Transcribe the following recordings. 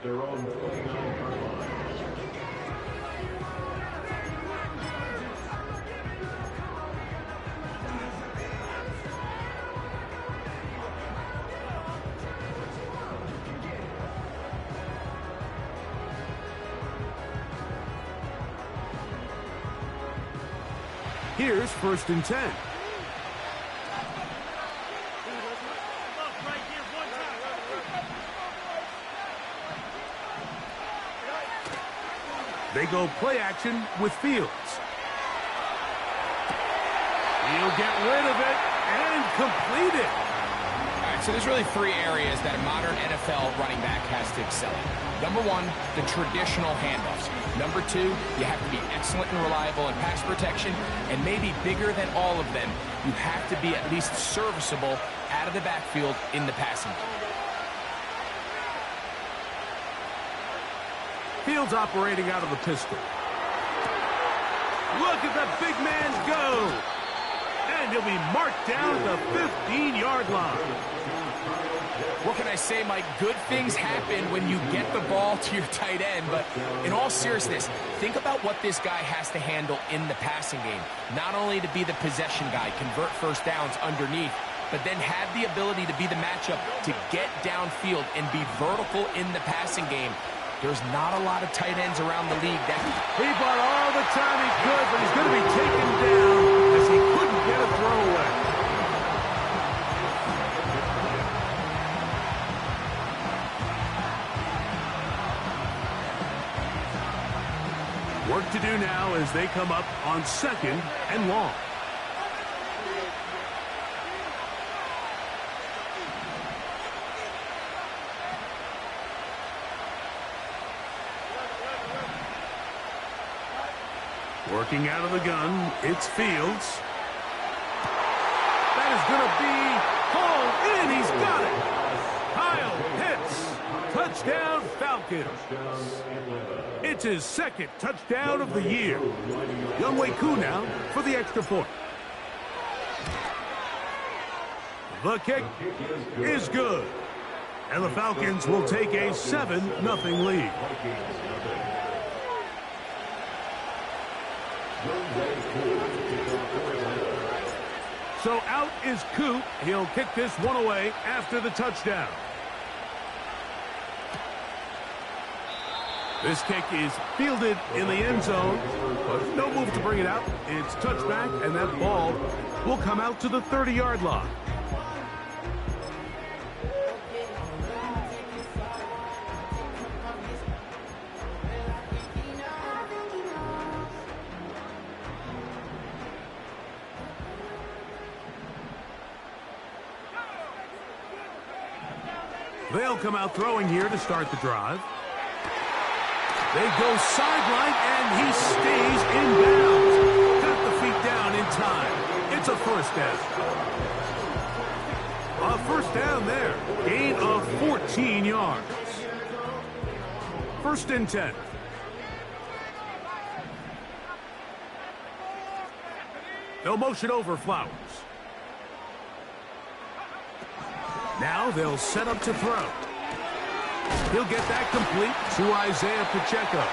at their own 49-yard line. Here's 1st and 10. They go play action with Fields. He'll get rid of it and complete it. All right, so there's really 3 areas that a modern NFL running back has to excel in. Number 1, the traditional handoffs. Number 2, you have to be excellent and reliable in pass protection. And maybe bigger than all of them, you have to be at least serviceable out of the backfield in the passing game. Fields operating out of the pistol. Look at the big man go. And he'll be marked down at the 15-yard line. What can I say, Mike? Good things happen when you get the ball to your tight end. But in all seriousness, think about what this guy has to handle in the passing game. Not only to be the possession guy, convert first downs underneath, but then have the ability to be the matchup to get downfield and be vertical in the passing game. There's not a lot of tight ends around the league that... He bought all the time he could, but he's going to be taken down as he couldn't get a throwaway. Work to do now as they come up on 2nd and long. Working out of the gun, it's Fields. That is going to be hauled in. He's got it. Kyle Pitts. Touchdown, Falcons. It's his 2nd touchdown of the year. Younghoe Koo now for the extra point. The kick is good. And the Falcons will take a 7-0 lead. So out is Koo. He'll kick this one away after the touchdown. This kick is fielded in the end zone, but no move to bring it out. It's touchback, and that ball will come out to the 30-yard line. They'll come out throwing here to start the drive. They go sideline, and he stays in bounds. Got the feet down in time. It's a 1st down. A 1st down there. Gain of 14 yards. 1st and 10. They'll motion over Flowers. Now they'll set up to throw. He'll get that complete to Isaiah Pacheco.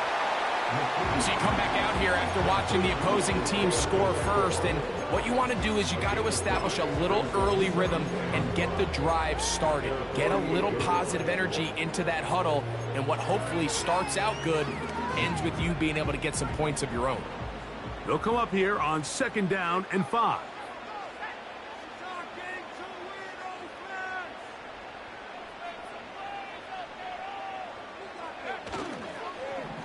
So you come back out here after watching the opposing team score first, and what you want to do is you got to establish a little early rhythm and get the drive started. Get a little positive energy into that huddle, and what hopefully starts out good ends with you being able to get some points of your own. They'll come up here on 2nd down and 5.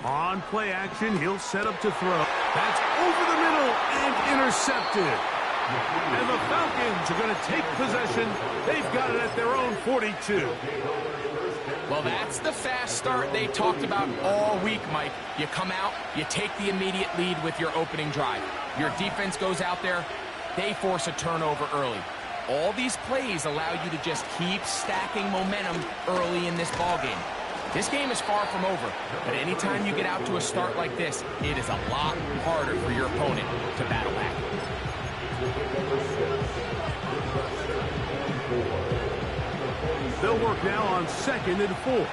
On play action, he'll set up to throw. That's over the middle and intercepted. And the Falcons are going to take possession. They've got it at their own 42. Well, that's the fast start they talked about all week, Mike. You come out, you take the immediate lead with your opening drive. Your defense goes out there, they force a turnover early. All these plays allow you to just keep stacking momentum early in this ballgame. This game is far from over, but anytime you get out to a start like this, it is a lot harder for your opponent to battle back. They'll work now on 2nd and 4.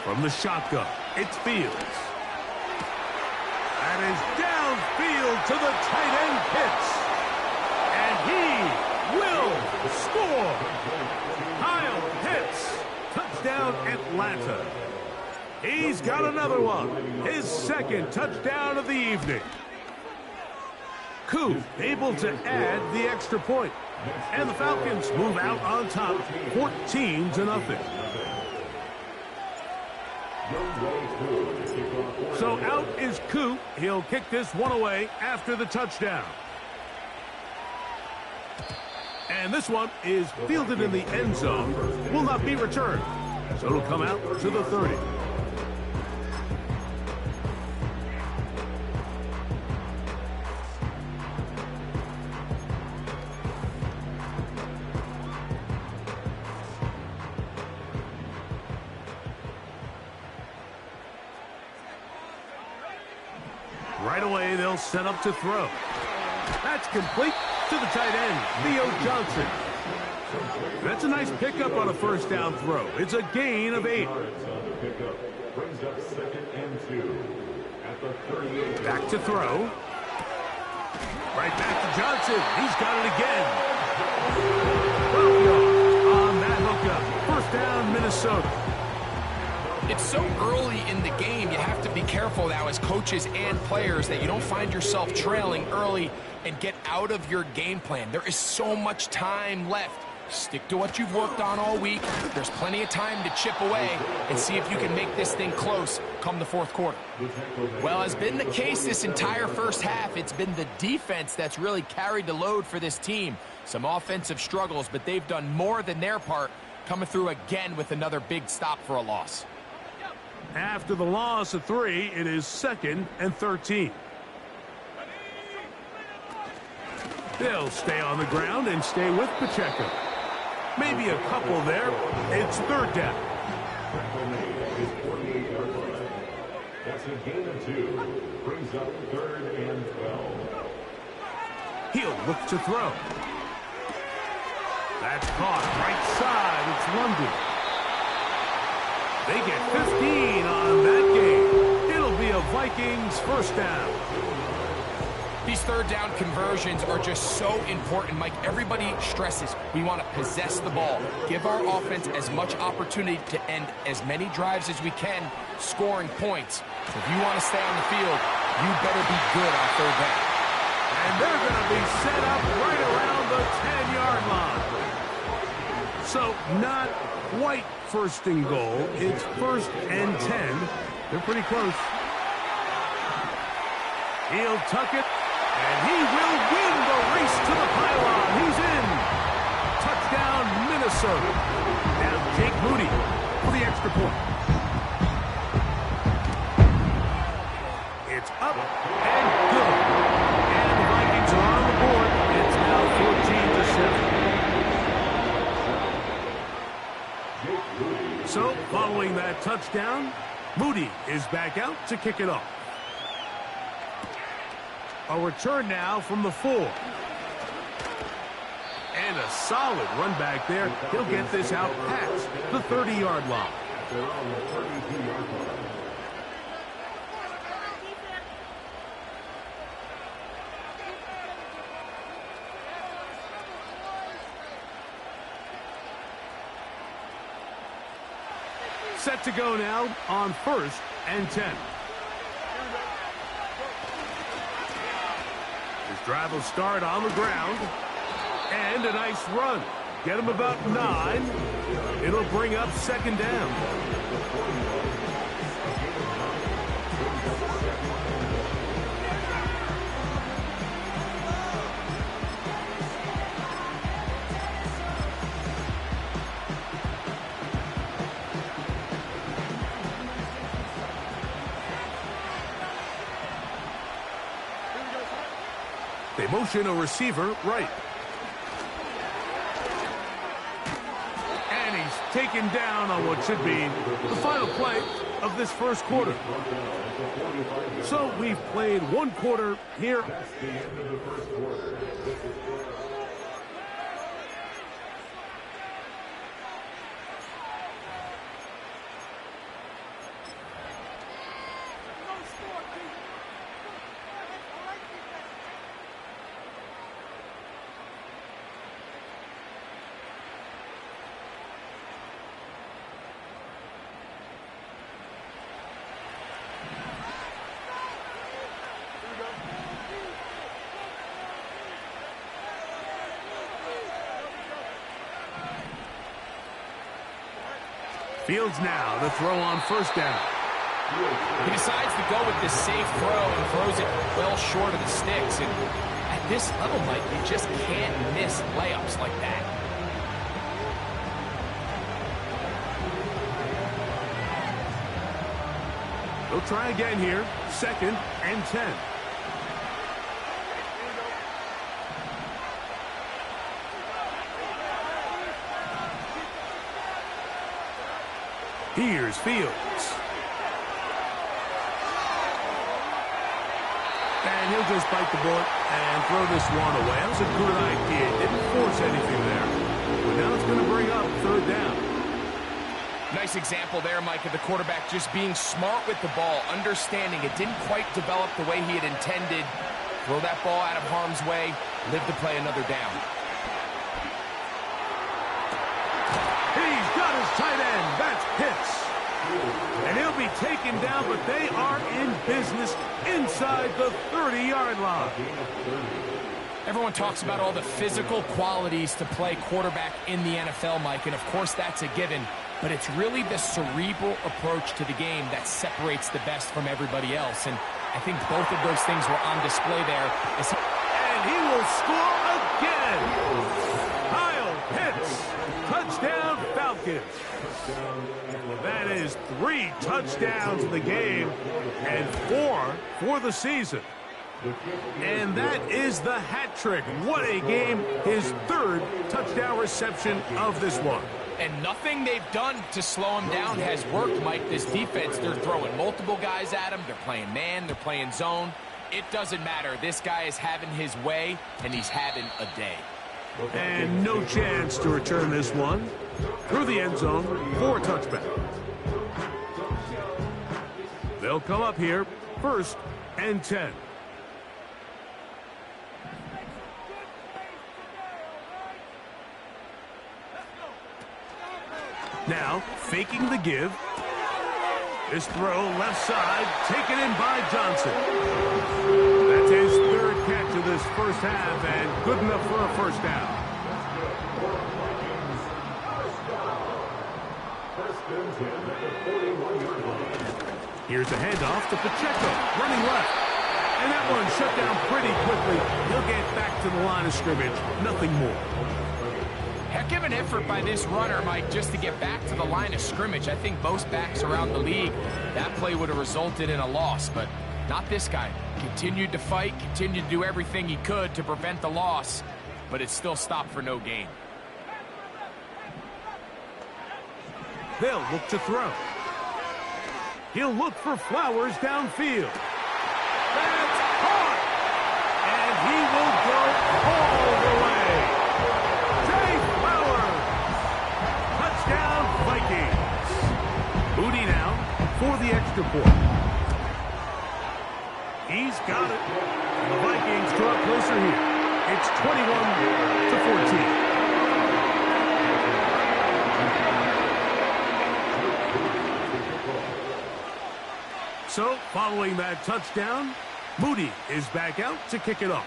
From the shotgun, it's Fields. That is downfield to the tight end Pitts. And he will score. Kyle Pitts, touchdown Atlanta. He's got another one. His second touchdown of the evening. Koo able to add the extra point. And the Falcons move out on top, 14-0. So out is Koo. He'll kick this one away after the touchdown. And this one is fielded in the end zone. Will not be returned. So it'll come out to the 30. Right away, they'll set up to throw. That's complete to the tight end, Theo Johnson. That's a nice pickup on a first down throw. It's a gain of 8. Back to throw. Right back to Johnson. He's got it again. 12 yards on that hookup. First down, Minnesota. It's so early in the game, you have to be careful now as coaches and players that you don't find yourself trailing early and get out of your game plan. There is so much time left. Stick to what you've worked on all week. There's plenty of time to chip away and see if you can make this thing close come the fourth quarter. Well, as been the case this entire first half, it's been the defense that's really carried the load for this team. Some offensive struggles, but they've done more than their part, coming through again with another big stop for a loss. After the loss of 3, it is 2nd and 13. They'll stay on the ground and stay with Pacheco. Maybe a couple there. It's 3rd down. That's a gain of 2. Brings up 3rd and 12. He'll look to throw. That's caught right side. It's London. They get 15 on that game. It'll be a Vikings first down. These third down conversions are just so important, Mike. Everybody stresses we want to possess the ball, give our offense as much opportunity to end as many drives as we can, scoring points. So if you want to stay on the field, you better be good on third down. And they're going to be set up right around the 10-yard line. So not quite first and goal. It's 1st and 10. They're pretty close. He'll tuck it, and he will win the race to the pylon. He's in. Touchdown, Minnesota. Now Jake Moody for the extra point. It's up and good. And the Vikings are on the board. It's now 14-7. So, following that touchdown, Moody is back out to kick it off. A return now from the 4. And a solid run back there. He'll get this out past the 30-yard line. Set to go now on 1st and 10. This drive will start on the ground. And a nice run. Get him about 9. It'll bring up 2nd down. They motion a receiver right. And he's taken down on what should be the final play of this first quarter. So we've played 1 quarter here. Fields now to throw on first down. He decides to go with this safe throw and throws it well short of the sticks. And at this level, Mike, you just can't miss layups like that. They'll try again here. 2nd and 10. Here's Fields. And he'll just bite the bullet and throw this one away. That was a good idea. Didn't force anything there. But now it's going to bring up 3rd down. Nice example there, Mike, of the quarterback just being smart with the ball, understanding it didn't quite develop the way he had intended. Throw that ball out of harm's way, live to play another down. He's got his tight end. That's Pitts. And he'll be taken down, but they are in business inside the 30-yard line. Everyone talks about all the physical qualities to play quarterback in the NFL, Mike, and of course that's a given. But it's really the cerebral approach to the game that separates the best from everybody else. And I think both of those things were on display there. And he will score again. Kyle Pitts. Touchdown, Falcons. That is 3 touchdowns in the game and 4 for the season. And that is the hat trick. What a game. His 3rd touchdown reception of this one. And nothing they've done to slow him down has worked, Mike. This defense, they're throwing multiple guys at him. They're playing man. They're playing zone. It doesn't matter. This guy is having his way, and he's having a day. And no chance to return this one. Through the end zone for a touchback. They'll come up here. 1st and 10. Now, faking the give. This throw left side, taken in by Johnson. That's his 3rd catch of this first half, and good enough for a first down. Here's a handoff to Pacheco, running left. And that one shut down pretty quickly. He'll get back to the line of scrimmage, nothing more. Heck of an effort by this runner, Mike, just to get back to the line of scrimmage. I think most backs around the league, that play would have resulted in a loss, but not this guy. Continued to fight, continued to do everything he could to prevent the loss, but it still stopped for no gain. They'll look to throw. He'll look for Flowers downfield. That's caught! And he will go all the way. Zay Flowers! Touchdown, Vikings. Moody now for the extra point. He's got it. The Vikings draw closer here. It's 21-14. So, following that touchdown, Moody is back out to kick it off.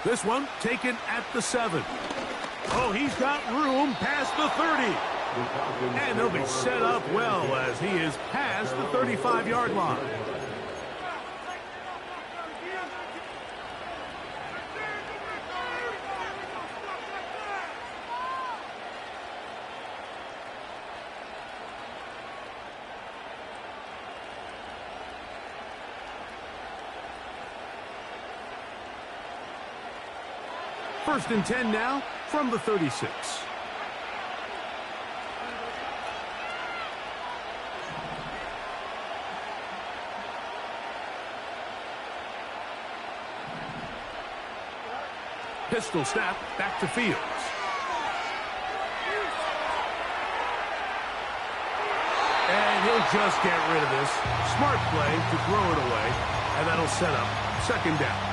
This one taken at the 7. Oh, he's got room past the 30. And he'll be set up well as he is past the 35-yard line. First and 10 now from the 36. Pistol snap back to Fields. And he'll just get rid of this. Smart play to throw it away. And that'll set up 2nd down.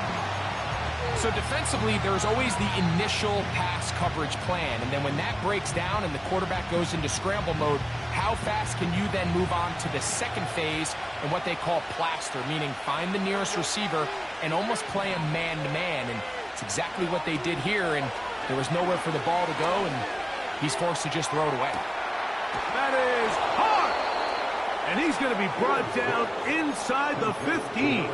So defensively, there's always the initial pass coverage plan. And then when that breaks down and the quarterback goes into scramble mode, how fast can you then move on to the second phase and what they call plaster, meaning find the nearest receiver and almost play him man-to-man. And it's exactly what they did here, and there was nowhere for the ball to go, and he's forced to just throw it away. That is hard. And he's going to be brought down inside the 15.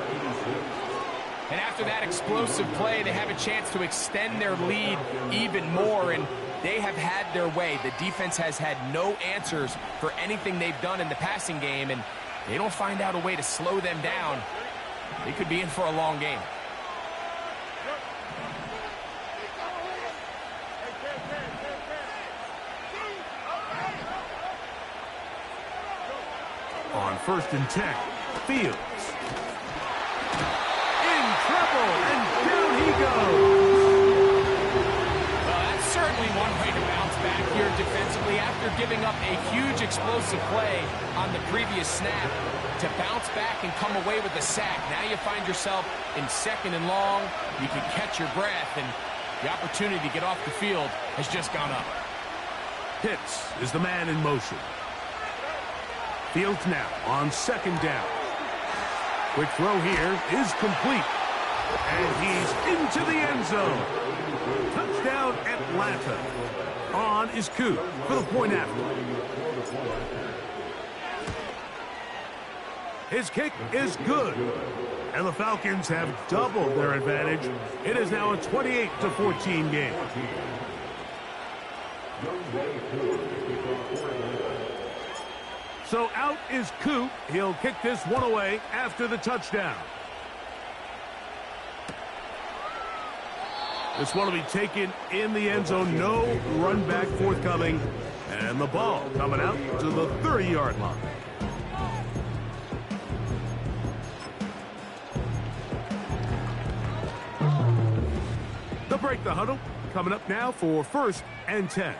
And after that explosive play, they have a chance to extend their lead even more, and they have had their way. The defense has had no answers for anything they've done in the passing game, and they don't find out a way to slow them down. They could be in for a long game. On 1st and 10, Fields. In trouble, and down he goes. Well, that's certainly one way to bounce back here defensively after giving up a huge explosive play on the previous snap. To bounce back and come away with a sack. Now you find yourself in 2nd and long. You can catch your breath, and the opportunity to get off the field has just gone up. Pitts is the man in motion. Fields now on 2nd down. Quick throw here is complete. And he's into the end zone. Touchdown, Atlanta. On is Coop for the point after. His kick is good. And the Falcons have doubled their advantage. It is now a 28-14 game. So out is Coop. He'll kick this one away after the touchdown. This one will be taken in the end zone. No run back forthcoming. And the ball coming out to the 30-yard line. They'll break the huddle. Coming up now for 1st and 10.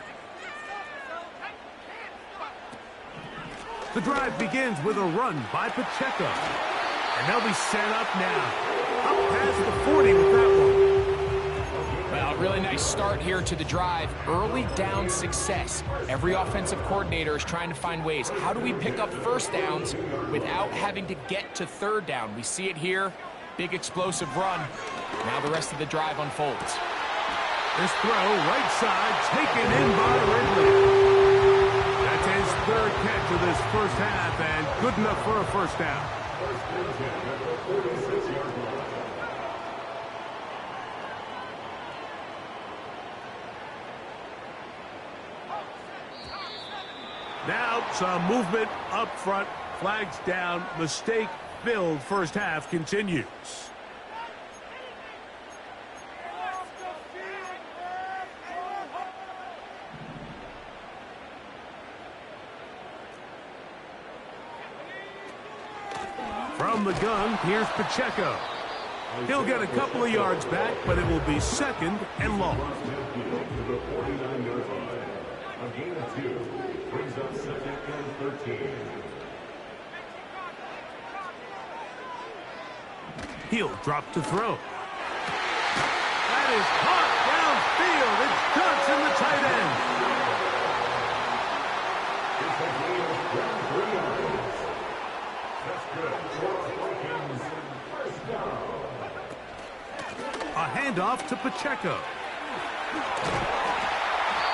The drive begins with a run by Pacheco. And they'll be set up now. Up past the 40 with that one. Well, really nice start here to the drive. Early down success. Every offensive coordinator is trying to find ways. How do we pick up 1st downs without having to get to 3rd down? We see it here. Big explosive run. Now the rest of the drive unfolds. This throw, right side, taken in by Ridley. That's his 3rd catch of this 1st half, and good enough for a 1st down. Now some movement up front. Flags down. Mistake-filled 1st half continues. From the gun, here's Pacheco. He'll get a couple of yards back, but it will be 2nd and long. A gain of 2 brings up 2nd and 13. He'll drop to throw. That is caught downfield. It's Johnson, the tight end. It's a gain of 3 yards. That's good. Vikings, 1st down. A handoff to Pacheco.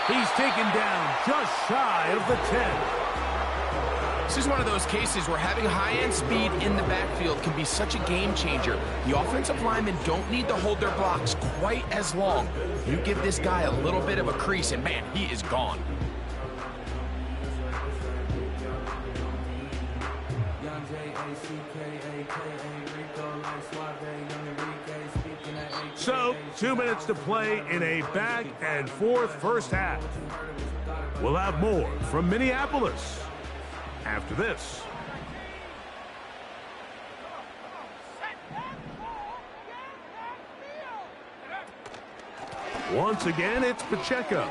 He's taken down just shy of the 10. This is one of those cases where having high-end speed in the backfield can be such a game changer. The offensive linemen don't need to hold their blocks quite as long. You give this guy a little bit of a crease, and man, he is gone. So, 2 minutes to play in a back-and-forth 1st half. We'll have more from Minneapolis after this. Once again, it's Pacheco.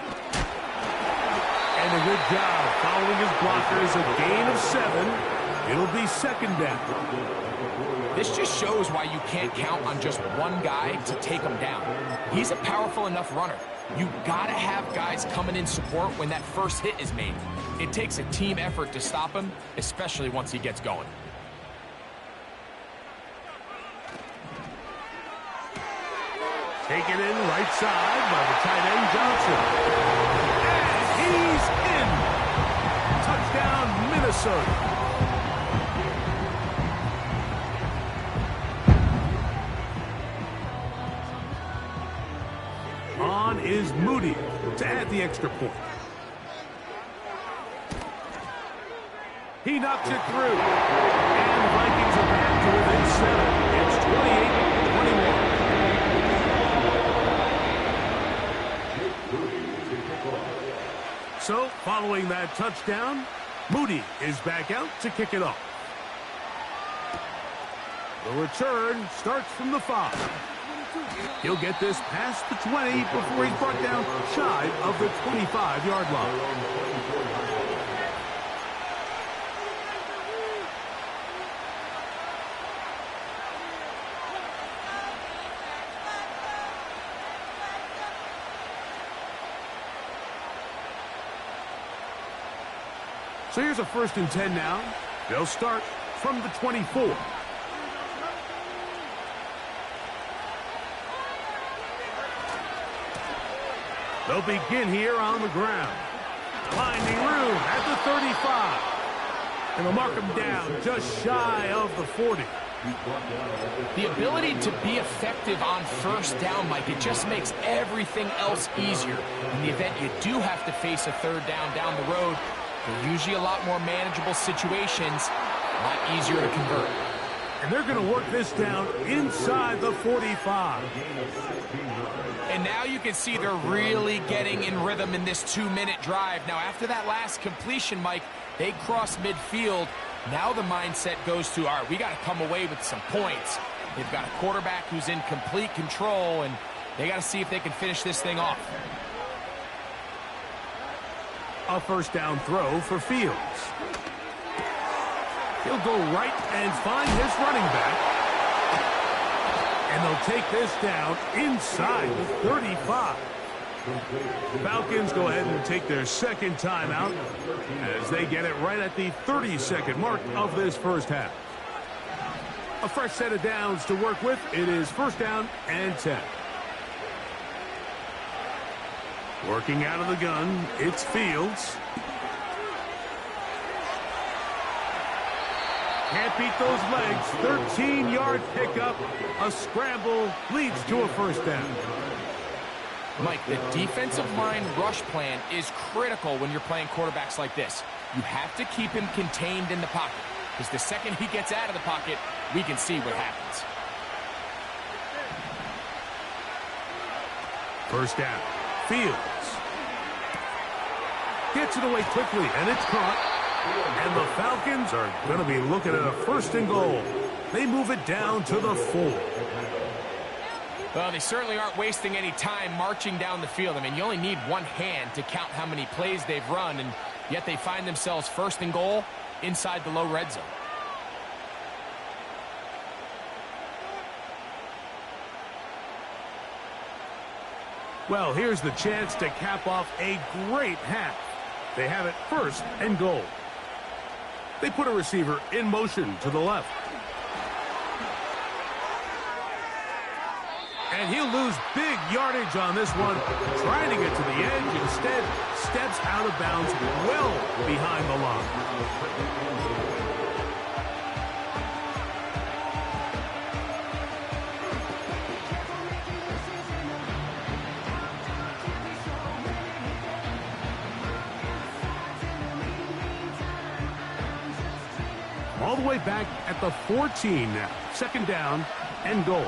And a good job following his blockers. A gain of 7. It'll be 2nd down. This just shows why you can't count on just one guy to take him down. He's a powerful enough runner. You gotta have guys coming in support when that first hit is made. It takes a team effort to stop him, especially once he gets going. Taken in right side by the tight end Johnson. And he He's in. Touchdown, Minnesota. On is Moody to add the extra point. He knocks it through. And the Vikings are back to within 7. It's 28-21. So, following that touchdown, Moody is back out to kick it off. The return starts from the 5. He'll get this past the 20 before he's brought down shy of the 25-yard line. So here's a 1st and 10 now. They'll start from the 24. They'll begin here on the ground. Finding room at the 35. And they'll mark him down just shy of the 40. The ability to be effective on 1st down, Mike, it just makes everything else easier. In the event you do have to face a 3rd down the road, they're usually a lot more manageable situations, a lot easier to convert. And they're going to work this down inside the 45. And now you can see they're really getting in rhythm in this 2-minute drive. Now, after that last completion, Mike, they cross midfield. Now the mindset goes to, all right, we got to come away with some points. They've got a quarterback who's in complete control, and they got to see if they can finish this thing off. A 1st down throw for Fields. He'll go right and find his running back. And they'll take this down inside the 35. Falcons go ahead and take their 2nd timeout as they get it right at the 30-second mark of this 1st half. A fresh set of downs to work with. It is 1st down and 10. Working out of the gun, it's Fields. Can't beat those legs. 13-yard pickup. A scramble leads to a 1st down. Mike, the defensive line rush plan is critical when you're playing quarterbacks like this. You have to keep him contained in the pocket, because the second he gets out of the pocket, we can see what happens. 1st down. Fields gets it away quickly, and it's caught. And the Falcons are going to be looking at a 1st and goal. They move it down to the 4. Well, they certainly aren't wasting any time marching down the field. I mean, you only need one hand to count how many plays they've run, and yet they find themselves 1st and goal inside the low red zone. Well, here's the chance to cap off a great half. They have it 1st and goal. They put a receiver in motion to the left. And he'll lose big yardage on this one. Trying to get to the edge, instead steps out of bounds well behind the line. All the way back at the 14 now. 2nd down and goal.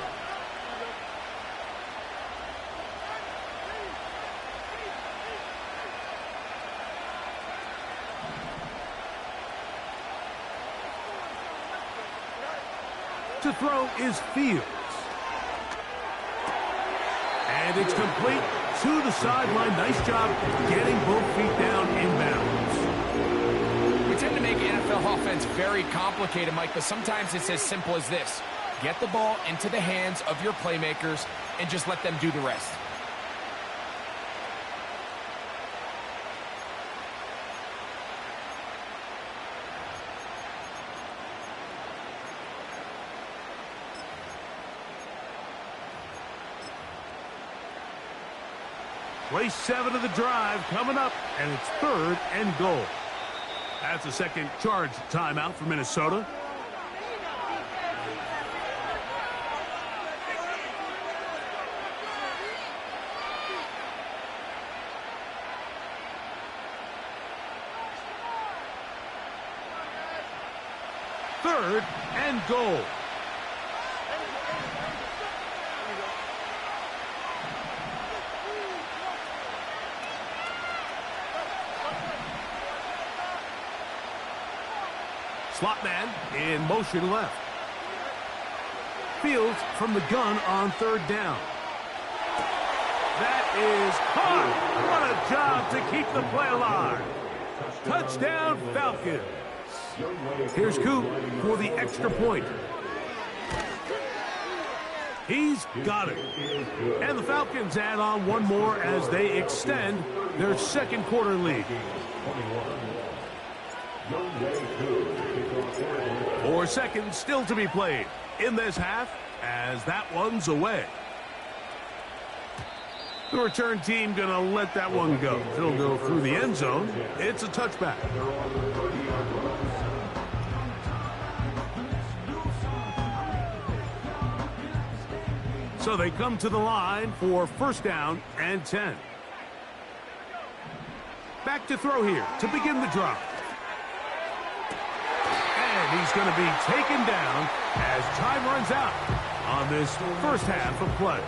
To throw is Fields. And it's complete to the sideline. Nice job getting both feet down inbounds. We tend to make NFL offense very complicated, Mike, but sometimes it's as simple as this. Get the ball into the hands of your playmakers and just let them do the rest. Play 7 of the drive coming up, and it's 3rd and goal. That's a second charge timeout for Minnesota. Third and goal. Slot man in motion left. Fields from the gun on 3rd down. That is caught. What a job to keep the play alive. Touchdown, Falcons. Here's Coop for the extra point. He's got it. And the Falcons add on one more as they extend their second quarter lead. 4 seconds still to be played in this half as that one's away. The return team going to let that one go. It'll go through the end zone. It's a touchback. So they come to the line for 1st down and 10. Back to throw here to begin the drive. And he's going to be taken down as time runs out on this first half of play.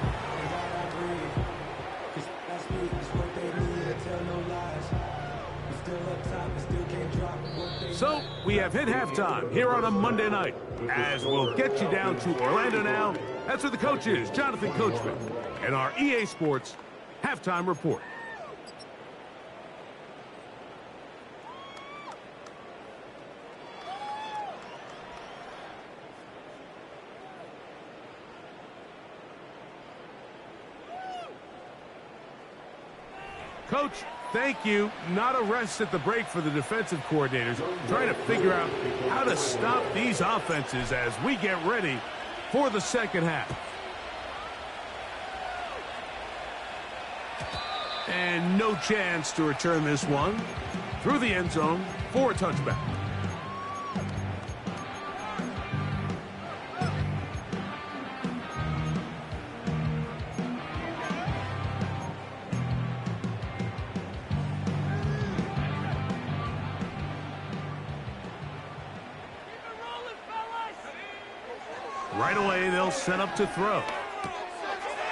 So we have hit halftime here on a Monday night as we'll get you down to Orlando now. That's where the coach is, Jonathan Coachman, and our EA Sports halftime report. Coach, thank you. Not a rest at the break for the defensive coordinators, trying to figure out how to stop these offenses as we get ready for the second half. And no chance to return this one through the end zone for a touchback. Right away, they'll set up to throw.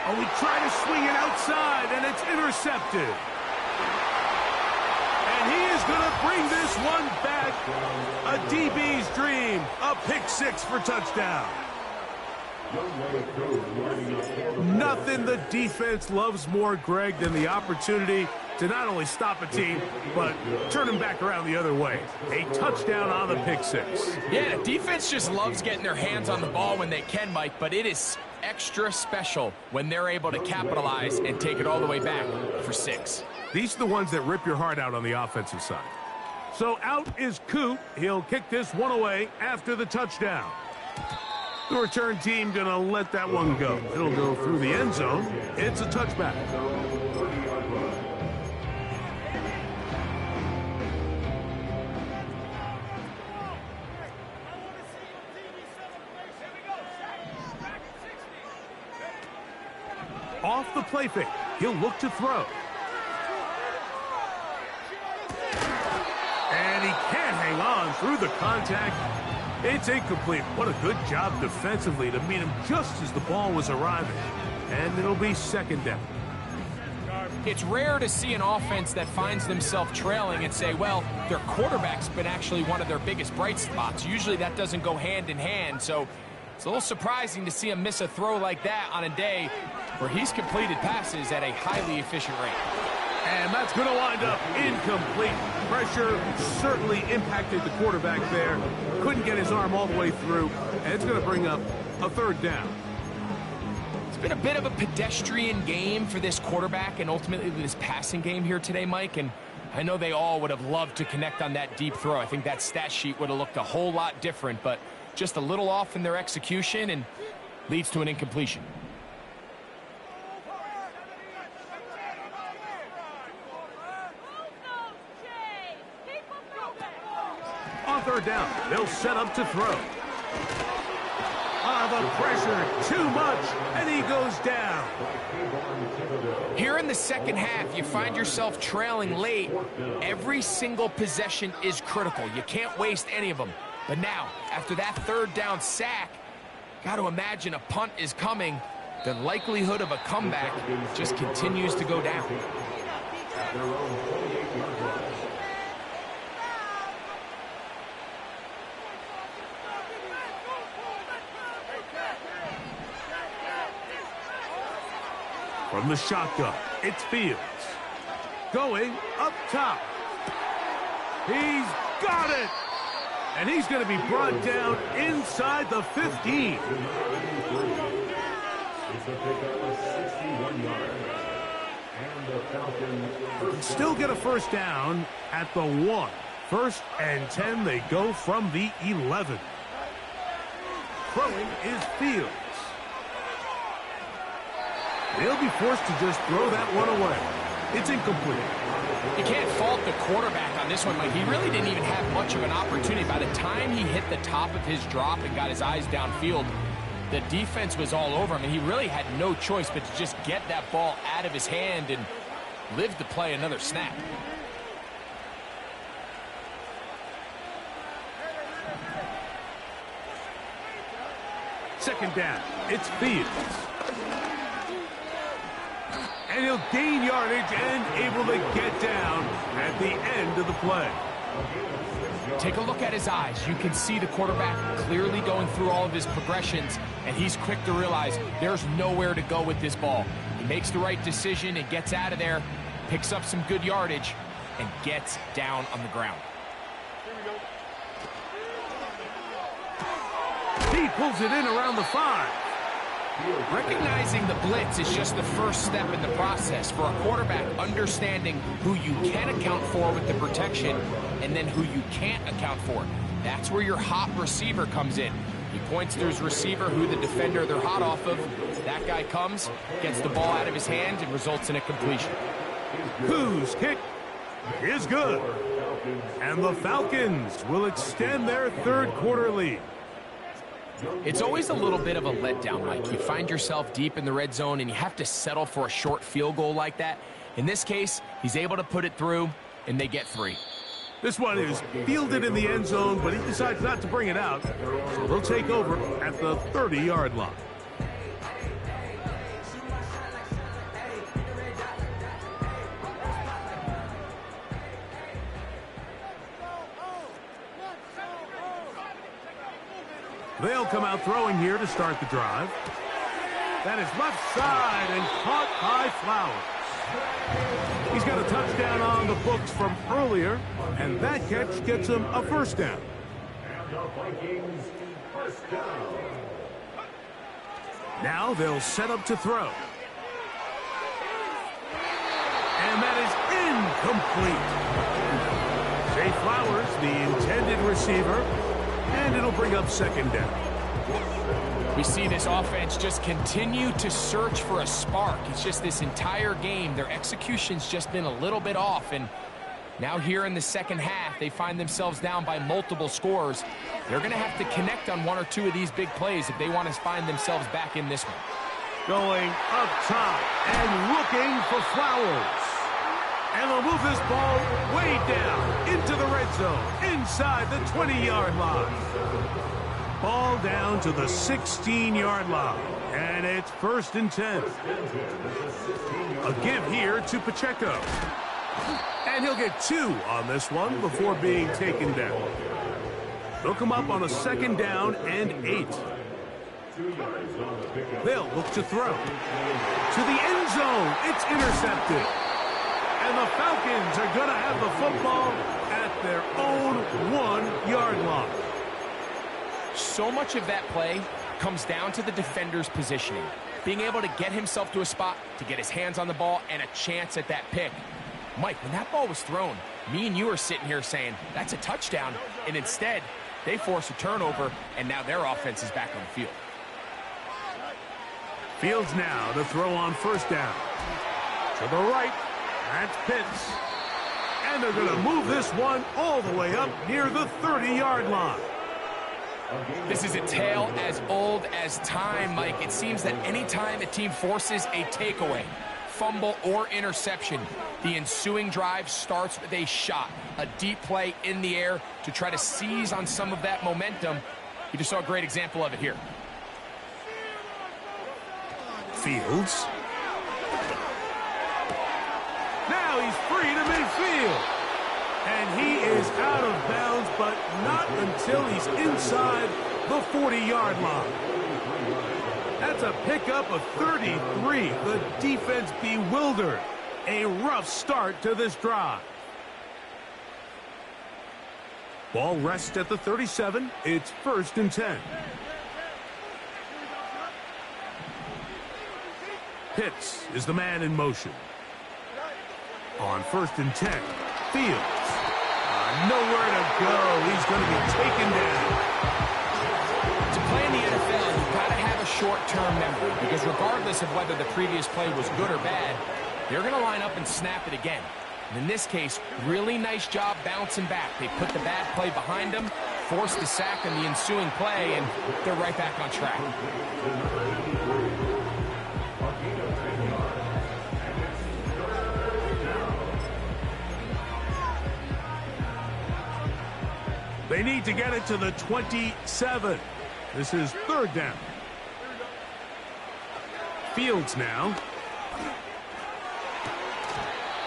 Oh, we try to swing it outside, and it's intercepted. And he is going to bring this one back. A DB's dream. A pick 6 for touchdown. Nothing the defense loves more, Greg, than the opportunity to not only stop a team, but turn them back around the other way. A touchdown on the pick 6. Yeah, defense just loves getting their hands on the ball when they can, Mike, but it is extra special when they're able to capitalize and take it all the way back for 6. These are the ones that rip your heart out on the offensive side. So out is Coop. He'll kick this one away after the touchdown. The return team going to let that one go. It'll go through the end zone. It's a touchback. Off the play fake, he'll look to throw. And he can't hang on through the contact. It's incomplete. What a good job defensively to meet him just as the ball was arriving. And it'll be 2nd down. It's rare to see an offense that finds themselves trailing and say, well, their quarterback's been actually one of their biggest bright spots. Usually that doesn't go hand in hand, so it's a little surprising to see him miss a throw like that on a day where he's completed passes at a highly efficient rate. And that's going to wind up incomplete. Pressure certainly impacted the quarterback there. Couldn't get his arm all the way through, and it's going to bring up a 3rd down. It's been a bit of a pedestrian game for this quarterback and ultimately this passing game here today, Mike, and I know they all would have loved to connect on that deep throw. I think that stat sheet would have looked a whole lot different, but just a little off in their execution and leads to an incompletion. On third down, they'll set up to throw. The pressure, too much, and he goes down. Here in the second half, you find yourself trailing late. Every single possession is critical. You can't waste any of them. But now, after that third down sack, got to imagine a punt is coming. The likelihood of a comeback just continues to go down. From the shotgun, it's Fields. Going up top. He's got it! And he's going to be brought down inside the 15. Still get a first down at the 1. 1st and 10, they go from the 11. Throwing is Fields. They'll be forced to just throw that one away. It's incomplete. You can't fault the quarterback on this one, Mike. He really didn't even have much of an opportunity. By the time he hit the top of his drop and got his eyes downfield, the defense was all over him, and he really had no choice but to just get that ball out of his hand and live to play another snap. Second down, it's Fields. And he'll gain yardage and able to get down at the end of the play. Take a look at his eyes. You can see the quarterback clearly going through all of his progressions, and he's quick to realize there's nowhere to go with this ball. He makes the right decision and gets out of there, picks up some good yardage, and gets down on the ground. He pulls it in around the 5. Recognizing the blitz is just the first step in the process for a quarterback, understanding who you can account for with the protection and then who you can't account for. That's where your hot receiver comes in. He points to his receiver, who the defender they're hot off of. That guy comes, gets the ball out of his hand, and results in a completion. Whose kick is good. And the Falcons will extend their third quarter lead. It's always a little bit of a letdown, Mike. You find yourself deep in the red zone, and you have to settle for a short field goal like that. In this case, he's able to put it through, and they get 3. This one is fielded in the end zone, but he decides not to bring it out. So they'll take over at the 30-yard line. They'll come out throwing here to start the drive. That is left side and caught by Flowers. He's got a touchdown on the books from earlier, and that catch gets him a first down. And the Vikings first down. Now they'll set up to throw. And that is incomplete. Zay Flowers, the intended receiver, and it'll bring up second down. We see this offense just continue to search for a spark. It's just this entire game, their execution's just been a little bit off, and now here in the second half, they find themselves down by multiple scores. They're going to have to connect on 1 or 2 of these big plays if they want to find themselves back in this one. Going up top and looking for Flowers. And they'll move this ball way down into the red zone, inside the 20-yard line. Ball down to the 16-yard line, and it's 1st and 10. A give here to Pacheco. And he'll get 2 on this one before being taken down. They'll come up on a 2nd down and 8. They'll look to throw. To the end zone, it's intercepted. And the Falcons are going to have the football at their own 1-yard line. So much of that play comes down to the defender's positioning. Being able to get himself to a spot, to get his hands on the ball, and a chance at that pick. Mike, when that ball was thrown, me and you are sitting here saying, that's a touchdown. And instead, they force a turnover, and now their offense is back on the field. Fields now to throw on 1st down. To the right, that's Pitts. And they're going to move this one all the way up near the 30-yard line. This is a tale as old as time, Mike. It seems that anytime a team forces a takeaway, fumble, or interception, the ensuing drive starts with a shot, a deep play in the air to try to seize on some of that momentum. You just saw a great example of it here. Fields. Now he's free to midfield. And he is out of bounds, but not until he's inside the 40-yard line. That's a pickup of 33. The defense bewildered. A rough start to this drive. Ball rests at the 37. It's 1st and 10. Pitts is the man in motion. On 1st and 10, Fields. Nowhere to go. He's going to be taken down. To play in the NFL, you've got to have a short-term memory, because regardless of whether the previous play was good or bad, they're going to line up and snap it again. And in this case, really nice job bouncing back. They put the bad play behind them, forced the sack in the ensuing play, and they're right back on track. They need to get it to the 27. This is 3rd down. Fields now.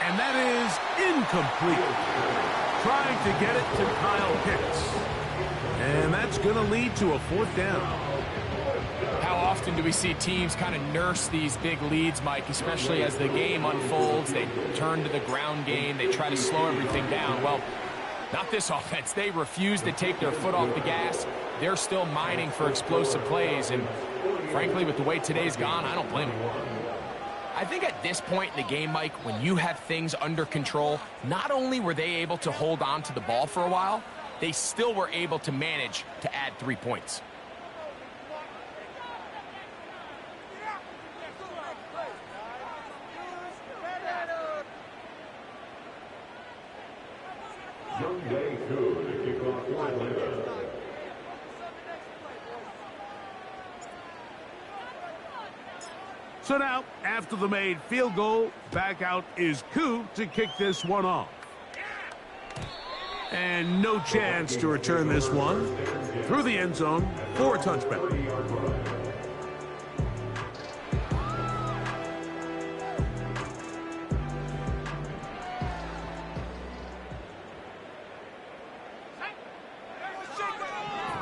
And that is incomplete. Trying to get it to Kyle Pitts. And that's going to lead to a 4th down. How often do we see teams kind of nurse these big leads, Mike, especially as the game unfolds? They turn to the ground game. They try to slow everything down. Well, not this offense. They refuse to take their foot off the gas. They're still mining for explosive plays. And frankly, with the way today's gone, I don't blame them. I think at this point in the game, Mike, when you have things under control, not only were they able to hold on to the ball for a while, they still were able to manage to add 3 points. Sunday 2 to kick off for Atlanta. So now, after the made field goal, back out is Koo to kick this one off. And no chance to return this one through the end zone for a touchback.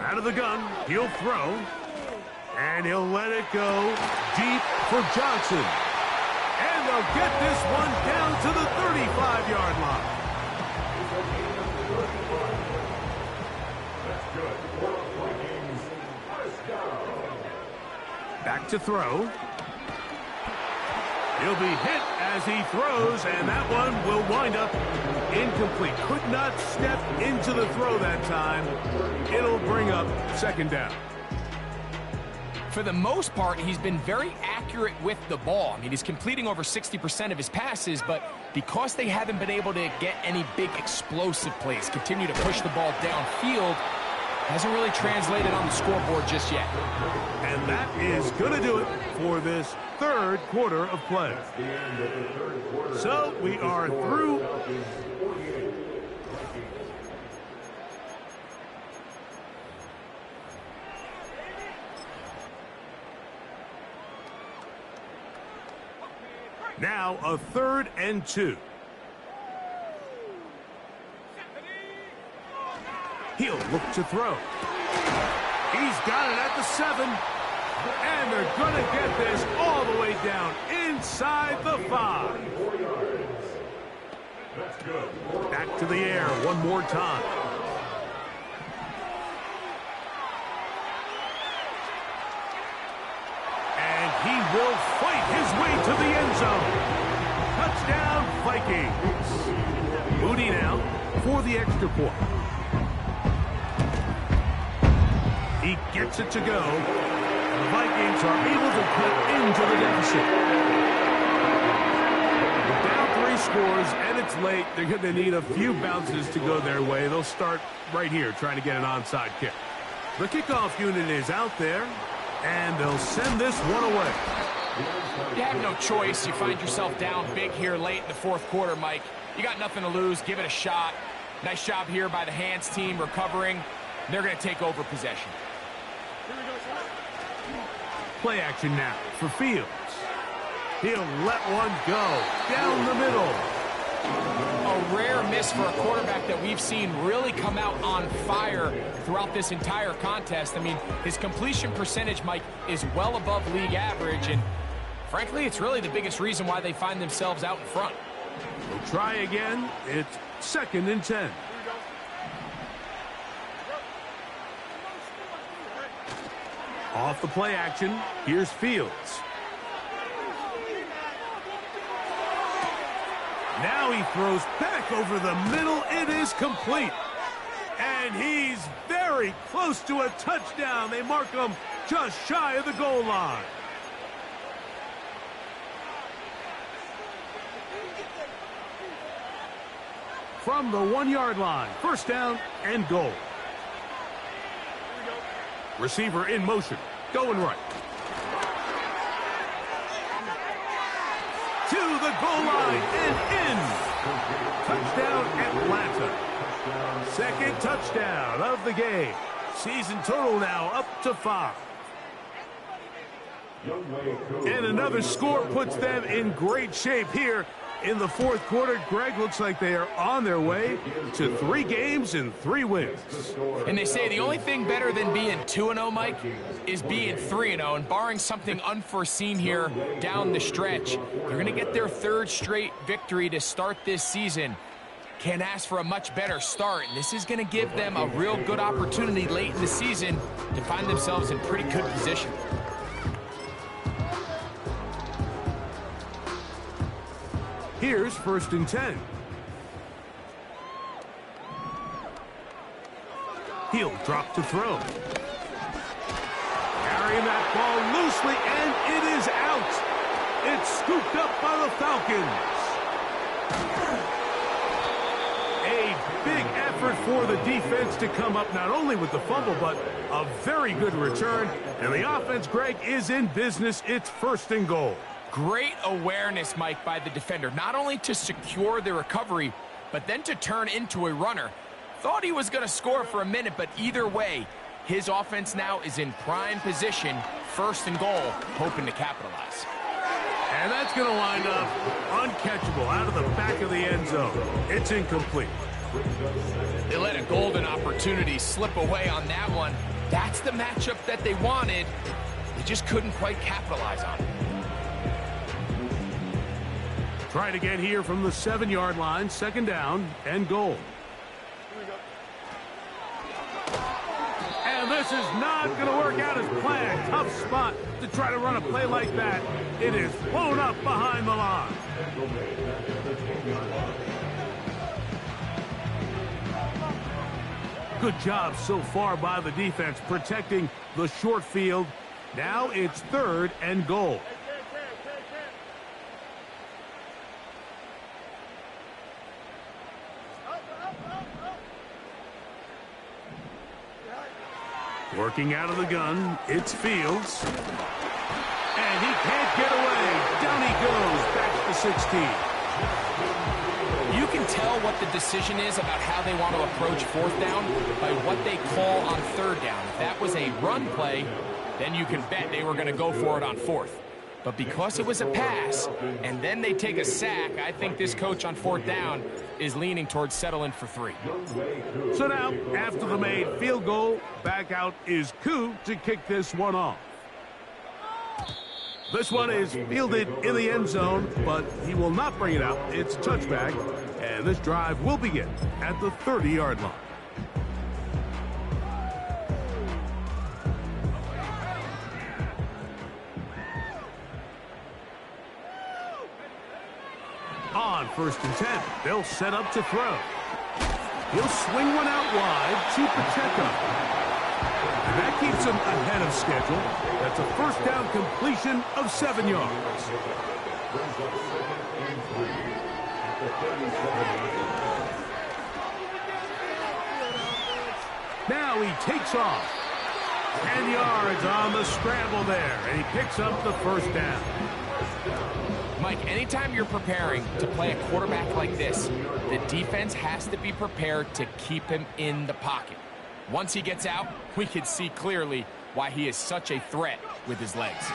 Out of the gun, he'll throw, and he'll let it go deep for Johnson. And they'll get this one down to the 35-yard line. Back to throw. He'll be hit as he throws, and that one will wind up incomplete. Could not step into the throw that time. It'll bring up 2nd down. For the most part, he's been very accurate with the ball. I mean, he's completing over 60% of his passes, but because they haven't been able to get any big explosive plays, continue to push the ball downfield, hasn't really translated on the scoreboard just yet. And that is going to do it for this 3rd quarter of play. So we are through. Now a 3rd and 2. He'll look to throw. He's got it at the 7. And they're going to get this all the way down inside the 5. Back to the air one more time. And he will fight his way to the end zone. Touchdown, Vikings. Moody now for the extra point. He gets it to go. The Vikings are able to cut into the deficit. With down 3 scores and it's late, they're going to need a few bounces to go their way. They'll start right here trying to get an onside kick. The kickoff unit is out there, and they'll send this one away. You have no choice. You find yourself down big here late in the fourth quarter, Mike. You got nothing to lose. Give it a shot. Nice job here by the hands team recovering. They're going to take over possession. Play action now for Fields. He'll let one go down the middle. A rare miss for a quarterback that we've seen really come out on fire throughout this entire contest. I mean, his completion percentage, Mike, is well above league average, and frankly, it's really the biggest reason why they find themselves out in front. We'll try again. It's 2nd and 10. Off the play action, here's Fields. Now he throws back over the middle. It is complete. And he's very close to a touchdown. They mark him just shy of the goal line. From the 1-yard line, 1st down and goal. Receiver in motion, going right. To the goal line and in. Touchdown Atlanta. 2nd touchdown of the game. Season total now up to 5. And another score puts them in great shape here in the fourth quarter. Greg, looks like they are on their way to 3 games and 3 wins. And they say the only thing better than being 2-0, Mike, is being 3-0. And barring something unforeseen here down the stretch, they're going to get their 3rd straight victory to start this season. Can't ask for a much better start. And this is going to give them a real good opportunity late in the season to find themselves in pretty good position. Here's 1st and 10. He'll drop to throw. Carrying that ball loosely, and it is out. It's scooped up by the Falcons. A big effort for the defense to come up not only with the fumble, but a very good return. And the offense, Greg, is in business. It's 1st and goal. Great awareness, Mike, by the defender, not only to secure the recovery, but then to turn into a runner. Thought he was going to score for a minute, but either way, his offense now is in prime position, 1st and goal, hoping to capitalize. And that's going to wind up uncatchable out of the back of the end zone. It's incomplete. They let a golden opportunity slip away on that one. That's the matchup that they wanted. They just couldn't quite capitalize on it. Try it again here from the 7-yard line, 2nd down and goal. And this is not going to work out as planned. Tough spot to try to run a play like that. It is blown up behind the line. Good job so far by the defense protecting the short field. Now it's 3rd and goal. Working out of the gun, it's Fields. And he can't get away. Down he goes, back to 16. You can tell what the decision is about how they want to approach 4th down by what they call on 3rd down. If that was a run play, then you can bet they were going to go for it on 4th. But because it was a pass, and then they take a sack, I think this coach on 4th down is leaning towards settling for 3. So now, after the made field goal, back out is Koo to kick this one off. This one is fielded in the end zone, but he will not bring it out. It's a touchback, and this drive will begin at the 30-yard line. On 1st and 10, they'll set up to throw. He'll swing one out wide to Pacheco. And that keeps him ahead of schedule. That's a 1st down completion of 7 yards. Now he takes off. 10 yards on the scramble there, and he picks up the first down. Mike, anytime you're preparing to play a quarterback like this, the defense has to be prepared to keep him in the pocket. Once he gets out, we can see clearly why he is such a threat with his legs.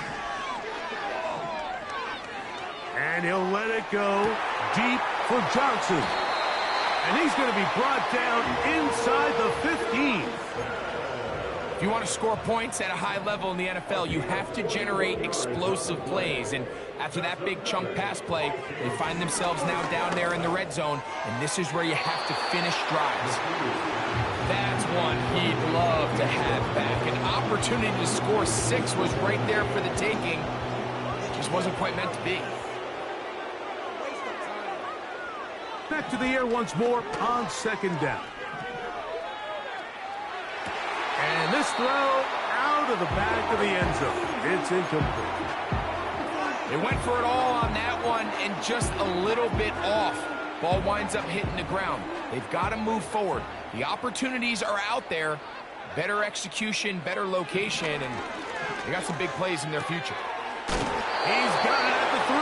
And he'll let it go deep for Johnson. And he's going to be brought down inside the 15. If you want to score points at a high level in the NFL, you have to generate explosive plays. And after that big chunk pass play, they find themselves now down there in the red zone. And this is where you have to finish drives. That's one he'd love to have back. An opportunity to score 6 was right there for the taking. Just wasn't quite meant to be. Back to the air once more on second down. And this throw out of the back of the end zone. It's incomplete. They went for it all on that one and just a little bit off. Ball winds up hitting the ground. They've got to move forward. The opportunities are out there. Better execution, better location, and they got some big plays in their future. He's got it at the 3.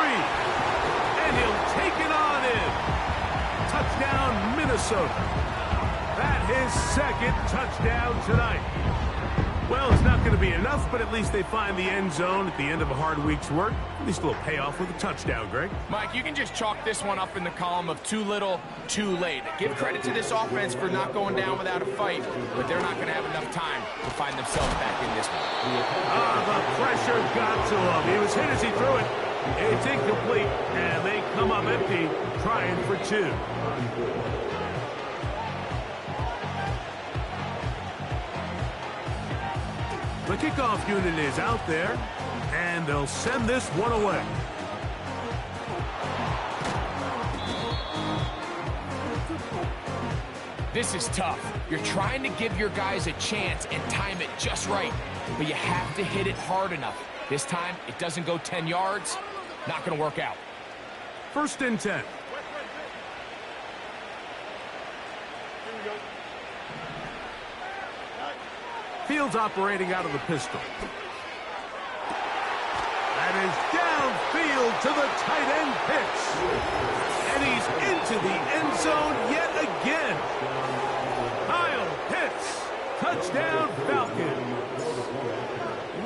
And he'll take it on in. Touchdown, Minnesota. That his second touchdown tonight. Well, it's not going to be enough, but at least they find the end zone at the end of a hard week's work. At least a little payoff with a touchdown, Greg. Mike, you can just chalk this one up in the column of too little, too late. Give credit to this offense for not going down without a fight, but they're not going to have enough time to find themselves back in this one. The pressure got to him. He was hit as he threw it. It's incomplete, and they come up empty, trying for 2. The kickoff unit is out there, and they'll send this one away. This is tough. You're trying to give your guys a chance and time it just right, but you have to hit it hard enough. This time, it doesn't go 10 yards. Not going to work out. 1st and 10. Fields operating out of the pistol. That is downfield to the tight end pitch. And he's into the end zone yet again. Kyle Pitts, touchdown Falcon.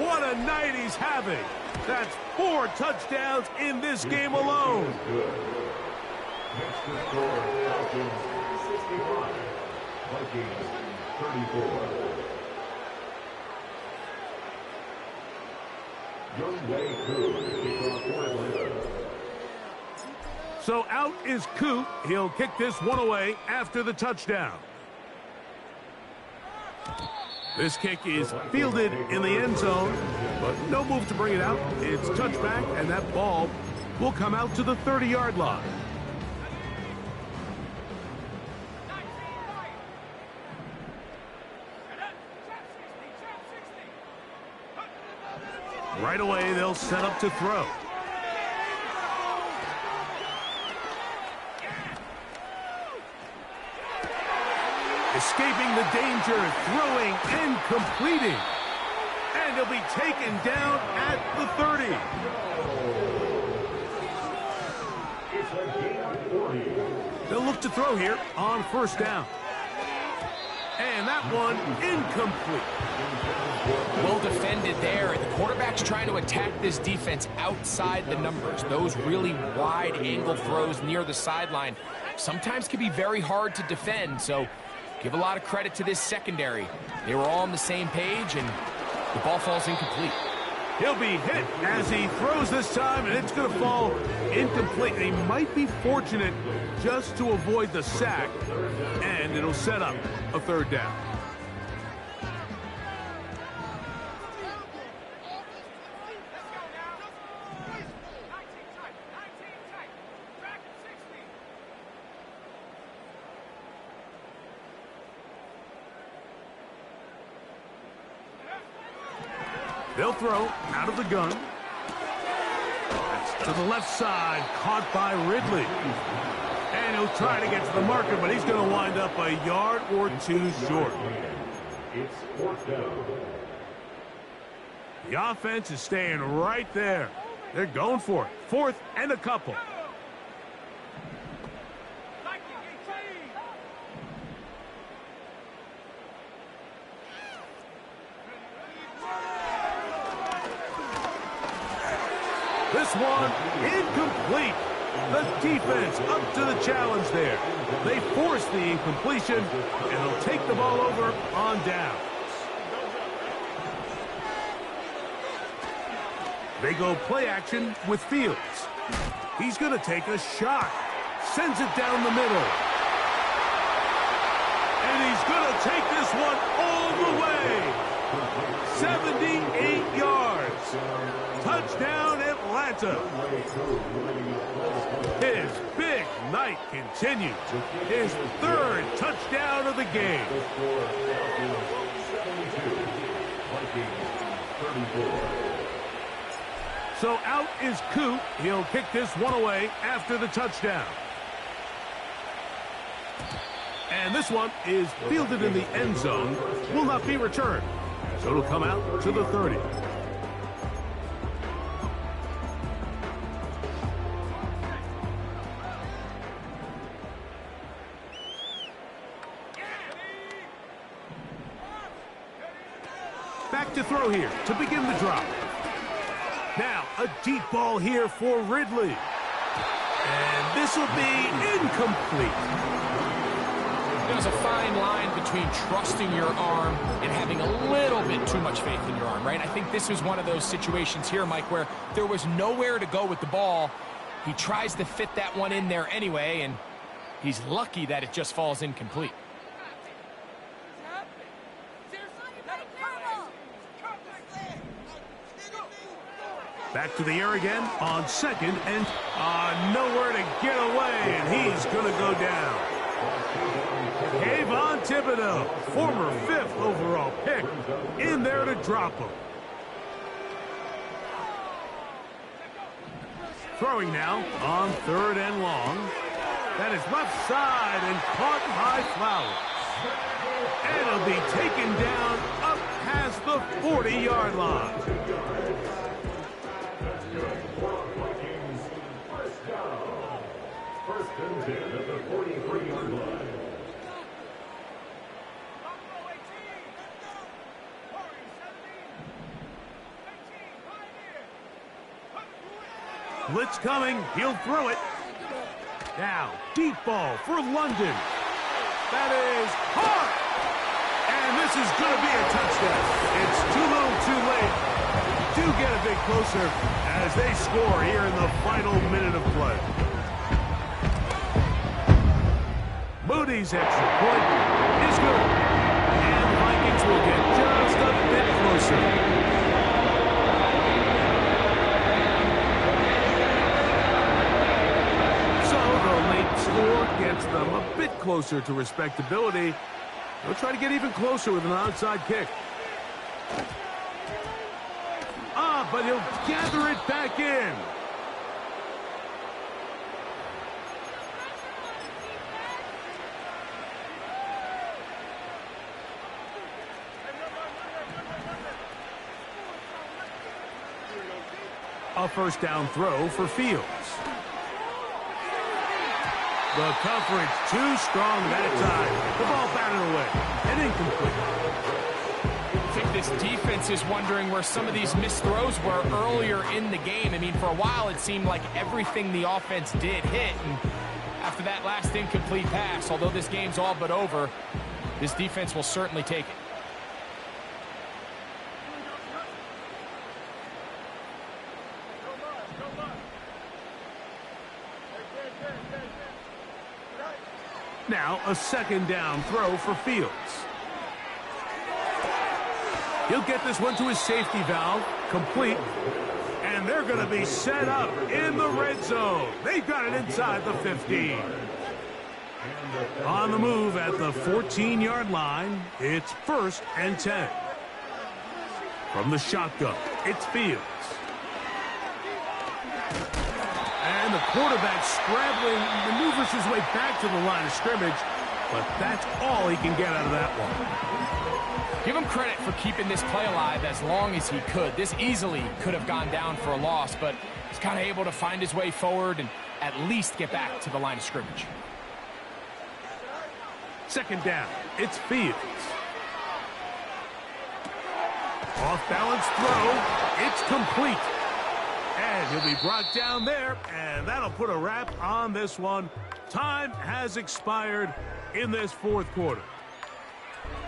What a night he's having. That's 4 touchdowns in this game alone. Next to score, Falcons 65, Vikings 34. So out is Coop. He'll kick this one away after the touchdown. This kick is fielded in the end zone, but no move to bring it out. It's touchback, and that ball will come out to the 30-yard line. Right away, they'll set up to throw. Escaping the danger, throwing and completing. And he'll be taken down at the 30. They'll look to throw here on 1st down. And that one incomplete. Well defended there. The quarterback's trying to attack this defense outside the numbers. Those really wide angle throws near the sideline sometimes can be very hard to defend. So give a lot of credit to this secondary. They were all on the same page, and the ball falls incomplete. He'll be hit as he throws this time, and it's going to fall incomplete. He might be fortunate just to avoid the sack, and it'll set up a 3rd down. They'll throw out of the gun. That's to the left side, caught by Ridley. And he'll try to get to the marker, but he's going to wind up a yard or two short. It's fourth down. The offense is staying right there. They're going for it. Fourth and a couple. This one incomplete. The defense up to the challenge there. They force the incompletion, and they'll take the ball over on downs. They go play action with Fields. He's going to take a shot. Sends it down the middle. And he's going to take this one all the way. 78 yards. Touchdown, Atlanta. His big night continues. His third touchdown of the game. 34. So out is Coop. He'll kick this one away after the touchdown. And this one is fielded in the end zone. Will not be returned. So it'll come out to the 30. Back to throw here to begin the drop. Now, a deep ball here for Ridley. And this will be incomplete. There's a fine line between trusting your arm and having a little bit too much faith in your arm, right? I think this is one of those situations here, Mike, where there was nowhere to go with the ball. He tries to fit that one in there anyway, and he's lucky that it just falls incomplete. Back to the air again on second, and nowhere to get away, and he's going to go down. Kayvon Thibodeaux, former 5th overall pick, in there to drop him. Throwing now on third and long. That is left side and caught by Flowers. And it'll be taken down up past the 40-yard line. First and 10 at the 43-yard line. Blitz coming. He'll throw it. Now, deep ball for London. That is hard. And this is going to be a touchdown. It's too little too late. Do get a bit closer as they score here in the final minute of play. Moody's extra point is good. And the Vikings will get just a bit closer. So the late score gets them a bit closer to respectability. They'll try to get even closer with an onside kick. But he'll gather it back in. A first down throw for Fields. The coverage too strong that time. The ball batted away and incomplete. I think this defense is wondering where some of these missed throws were earlier in the game. I mean, for a while it seemed like everything the offense did hit, and after that last incomplete pass, although this game's all but over, this defense will certainly take it. Now a second down throw for Fields. He'll get this one to his safety valve, complete, and they're going to be set up in the red zone. They've got it inside the 15. On the move at the 14-yard line, it's 1st and 10. From the shotgun, it's Fields. And the quarterback scrambling, maneuvers his way back to the line of scrimmage, but that's all he can get out of that one. Give him credit for keeping this play alive as long as he could. This easily could have gone down for a loss, but he's kind of able to find his way forward and at least get back to the line of scrimmage. Second down, it's Fields. Off-balance throw, it's complete. And he'll be brought down there, and that'll put a wrap on this one. Time has expired in this fourth quarter.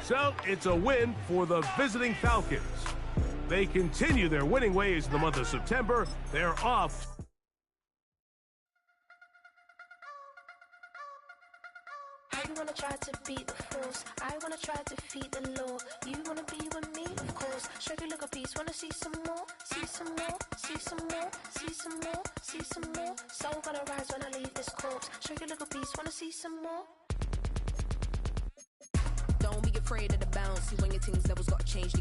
So it's a win for the visiting Falcons. They continue their winning ways in the month of September. They're off. I wanna try to beat the force. I wanna try to defeat the law. You wanna be with me, of course. Show you look a piece. Wanna see some more? See some more? See some more? See some more? See some more? Soul gonna rise when I leave this corpse. Show you look a piece. Wanna see some more? Don't be afraid of the bounce. See when your things levels got changed.